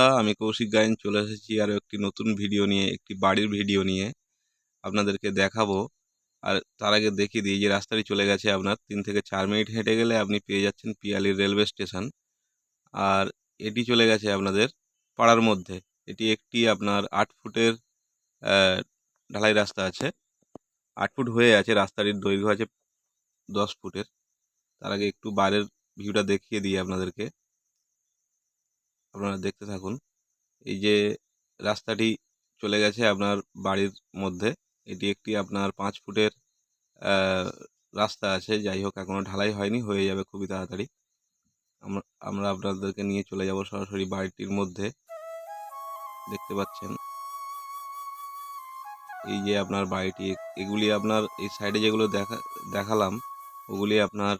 বন্ধুরা, আমি কৌশিক গায়েন চলে এসেছি আরও একটি নতুন ভিডিও নিয়ে, একটি বাড়ির ভিডিও নিয়ে আপনাদেরকে দেখাবো। আর তার আগে দেখিয়ে দিই, যে রাস্তাটি চলে গেছে আপনার 3 থেকে 4 মিনিট হেঁটে গেলে আপনি পেয়ে যাচ্ছেন পিয়ালি রেলওয়ে স্টেশন। আর এটি চলে গেছে আপনাদের পাড়ার মধ্যে। এটি একটি আপনার 8 ফুটের ঢালাই রাস্তা আছে। 8 ফুট হয়ে আছে, রাস্তাটির দৈর্ঘ্য আছে 10 ফুটের। তার আগে একটু বাইরের ভিউটা দেখিয়ে দিই আপনাদেরকে, আপনারা দেখতে থাকুন। এই যে রাস্তাটি চলে গেছে আপনার বাড়ির মধ্যে, এটি একটি আপনার 5 ফুটের রাস্তা আছে। যাই হোক, এখনও ঢালাই হয়নি, হয়ে যাবে খুবই তাড়াতাড়ি। আমরা আপনাদেরকে নিয়ে চলে যাব সরাসরি বাড়িটির মধ্যে। দেখতে পাচ্ছেন এই যে আপনার বাড়িটি, এগুলি আপনার এই সাইডে যেগুলো দেখালাম ওগুলি আপনার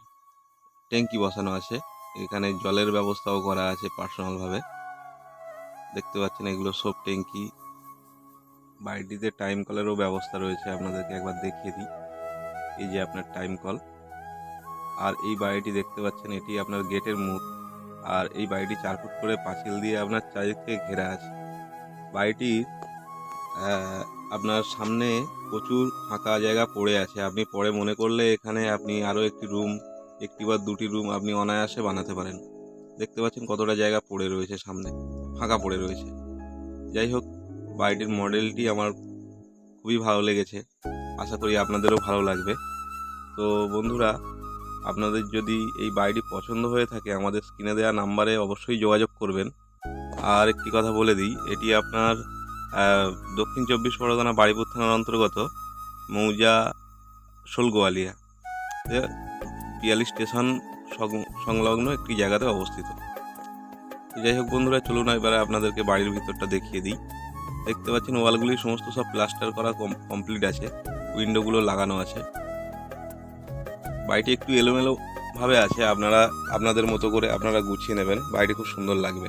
ট্যাঙ্কি বসানো আছে। এখানে জলের ব্যবস্থাও করা আছে পার্সোনালভাবে। দেখতে পাচ্ছেন এগুলো সব ট্যাঙ্কি। বাড়িটিতে টাইম কলেরও ব্যবস্থা রয়েছে, আপনাদেরকে একবার দেখিয়ে দিই। এই যে আপনার টাইম কল। আর এই বাড়িটি দেখতে পাচ্ছেন, এটি আপনার গেটের মুখ। আর এই বাড়িটি 4 ফুট করে পাঁচিল দিয়ে আপনার চারিদিক থেকে ঘেরা আছে। বাড়িটি আপনার সামনে প্রচুর ফাঁকা জায়গা পড়ে আছে। আপনি পরে মনে করলে এখানে আপনি আরও একটি রুম, একটি বা দুটি রুম আপনি অনায়াসে বানাতে পারেন। দেখতে পাচ্ছেন কতটা জায়গা পড়ে রয়েছে, সামনে ফাঁকা পড়ে রয়েছে। যাই হোক, বাড়িটির মডেলটি আমার খুবই ভালো লেগেছে, আশা করি আপনাদেরও ভালো লাগবে। তো বন্ধুরা, আপনাদের যদি এই বাড়িটি পছন্দ হয়ে থাকে আমাদের স্ক্রিনে দেওয়া নাম্বারে অবশ্যই যোগাযোগ করবেন। আর একটি কথা বলে দিই, এটি আপনার দক্ষিণ 24 পরগনা বারুইপুর থানার অন্তর্গত মৌজা শোলগোয়ালিয়া পিয়ালি স্টেশন সংলগ্ন একটি জায়গাতে অবস্থিত। যাই হোক বন্ধুরা, চলুন এবারে আপনাদেরকে বাড়ির ভিতরটা দেখিয়ে দিই। দেখতে পাচ্ছেন ওয়ালগুলি সমস্ত সব প্লাস্টার করা কমপ্লিট আছে, উইন্ডোগুলো লাগানো আছে। বাড়িটি একটু এলোমেলো ভাবে আছে, আপনারা আপনাদের মতো করে আপনারা গুছিয়ে নেবেন, বাড়িটি খুব সুন্দর লাগবে।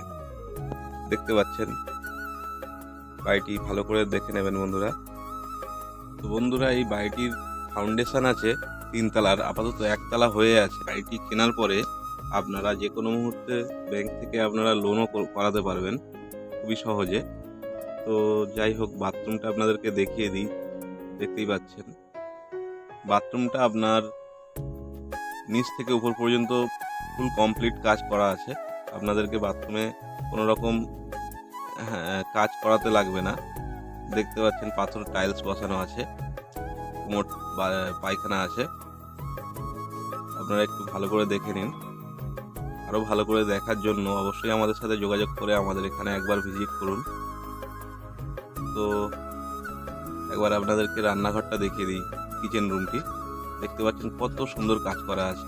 দেখতে পাচ্ছেন বাড়িটি ভালো করে দেখে নেবেন বন্ধুরা। তো বন্ধুরা, এই বাড়িটির ফাউন্ডেশন আছে 3 তলার, আপাতত 1 তলা হয়ে আছে। বাড়িটি কেনার পরে আপনারা যে কোনো মুহূর্তে ব্যাংক থেকে আপনারা লোনও করাতে পারবেন খুবই সহজে। তো যাই হোক, বাথরুমটা আপনাদেরকে দেখিয়ে দিই। দেখতেই পাচ্ছেন বাথরুমটা আপনার নিচ থেকে উপর পর্যন্ত ফুল কমপ্লিট কাজ করা আছে। আপনাদেরকে বাথরুমে কোনো রকম কাজ করাতে লাগবে না। দেখতে পাচ্ছেন পাথর টাইলস বসানো আছে, মোট পায়খানা আছে। আপনারা একটু ভালো করে দেখে নিন। আরও ভালো করে দেখার জন্য অবশ্যই আমাদের সাথে যোগাযোগ করে আমাদের এখানে একবার ভিজিট করুন। তো একবার আপনাদেরকে রান্নাঘরটা দেখিয়ে দিই, কিচেন রুমটি। দেখতে পাচ্ছেন কত সুন্দর কাজ করা আছে,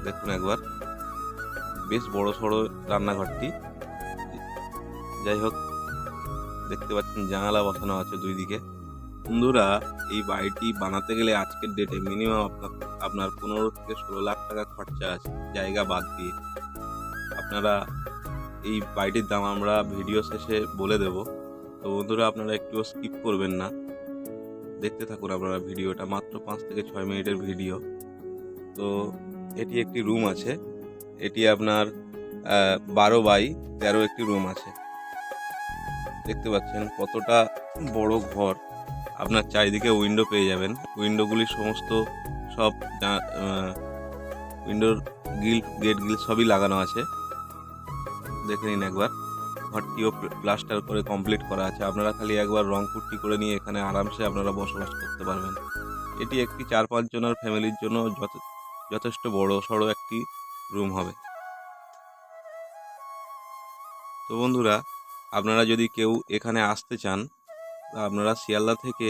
দেখুন একবার। বেশ বড় সড়ো রান্নাঘরটি। যাই হোক, দেখতে পাচ্ছেন জানালা বসানো আছে 2 দিকে। বন্ধুরা, এই বাড়িটি বানাতে গেলে আজকের ডেটে মিনিমাম আপনার 15 থেকে 16 লাখ টাকা খরচা আছে, জায়গা বাদ দিয়ে। আপনারা এই বাড়িটির দাম আমরা ভিডিও শেষে বলে দেব। তো বন্ধুরা, আপনারা একটু স্কিপ করবেন না, দেখতে থাকুন আপনারা ভিডিওটা। মাত্র 5 থেকে 6 মিনিটের ভিডিও। তো এটি একটি রুম আছে, এটি আপনার 12 বাই 13 একটি রুম আছে। দেখতে পাচ্ছেন কতটা বড় ঘর। আপনার চারিদিকে উইন্ডো পেয়ে যাবেন, উইন্ডোগুলি সমস্ত সব উইন্ডোর গেট গিল সবই লাগানো আছে। দেখে নিন একবার। ঘরটিও প্লাস্টার করে কমপ্লিট করা আছে। আপনারা খালি একবার রং পুট্টি করে নিয়ে এখানে আরামসে আপনারা বসবাস করতে পারবেন। এটি একটি 4-5 জনের ফ্যামিলির জন্য যথেষ্ট বড় সড়ো একটি রুম হবে। তো বন্ধুরা, আপনারা যদি কেউ এখানে আসতে চান, আপনারা শিয়ালদা থেকে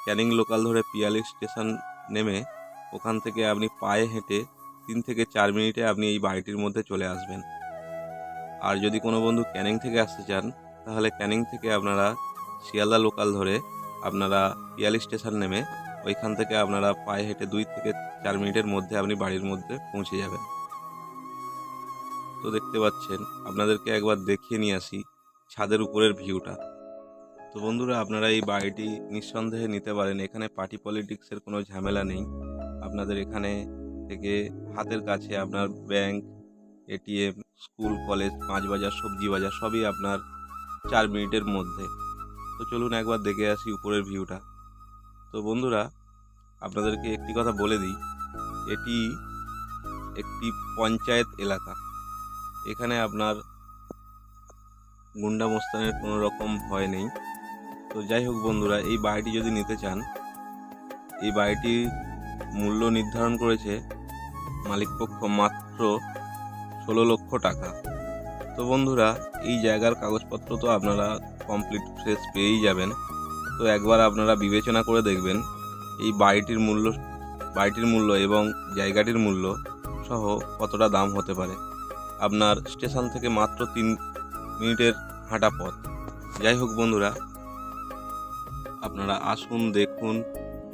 ক্যানিং লোকাল ধরে পিয়ালি স্টেশন নেমে ওখান থেকে আপনি পায়ে হেঁটে 3 থেকে 4 মিনিটে আপনি এই বাড়িটির মধ্যে চলে আসবেন। আর যদি কোনো বন্ধু ক্যানিং থেকে আসতে চান, তাহলে ক্যানিং থেকে আপনারা শিয়ালদা লোকাল ধরে আপনারা পিয়ালি স্টেশন নেমে ওইখান থেকে আপনারা পায়ে হেঁটে 2 থেকে 4 মিনিটের মধ্যে আপনি বাড়ির মধ্যে পৌঁছে যাবেন। তো দেখতে পাচ্ছেন, আপনাদেরকে একবার দেখিয়ে নিয়ে আসি ছাদের উপরের ভিউটা। তো বন্ধুরা, আপনারা এই বাড়িটি নিঃসন্দেহে নিতে পারেন। এখানে পার্টি পলিটিক্সের কোনো ঝামেলা নেই। আপনাদের এখানে থেকে হাতের কাছে আপনার ব্যাংক, এটিএম, স্কুল, কলেজ, 5 বাজার, সবজি বাজার সবই আপনার 4 মিনিটের মধ্যে। তো চলুন একবার দেখে আসি উপরের ভিউটা। তো বন্ধুরা, আপনাদেরকে একটি কথা বলে দিই, এটি একটি পঞ্চায়েত এলাকা। এখানে আপনার গুন্ডা মোস্তানের কোনো রকম ভয় নেই। তো যাই হোক বন্ধুরা, এই বাড়িটি যদি নিতে চান, এই বাড়িটির মূল্য নির্ধারণ করেছে মালিকপক্ষ মাত্র 16 লক্ষ টাকা। তো বন্ধুরা, এই জায়গার কাগজপত্র তো আপনারা কমপ্লিট ফ্রেশ পেয়েই যাবেন। তো একবার আপনারা বিবেচনা করে দেখবেন এই বাড়িটির মূল্য এবং জায়গাটির মূল্য সহ কতটা দাম হতে পারে। আপনার স্টেশন থেকে মাত্র 3 মিনিটের হাঁটা পথ। যাই হোক বন্ধুরা, আপনারা আসুন, দেখুন,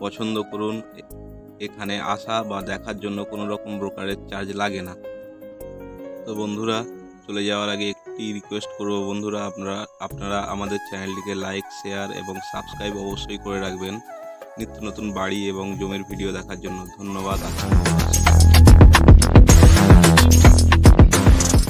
পছন্দ করুন। এখানে আসা বা দেখার জন্য কোনো রকম ব্রোকারেজ চার্জ লাগে না। তো বন্ধুরা, চলে যাওয়ার আগে একটি রিকোয়েস্ট করব বন্ধুরা, আপনারা আমাদের চ্যানেলটিকে লাইক, শেয়ার এবং সাবস্ক্রাইব অবশ্যই করে রাখবেন নিত্য নতুন বাড়ি এবং জমির ভিডিও দেখার জন্য। ধন্যবাদ।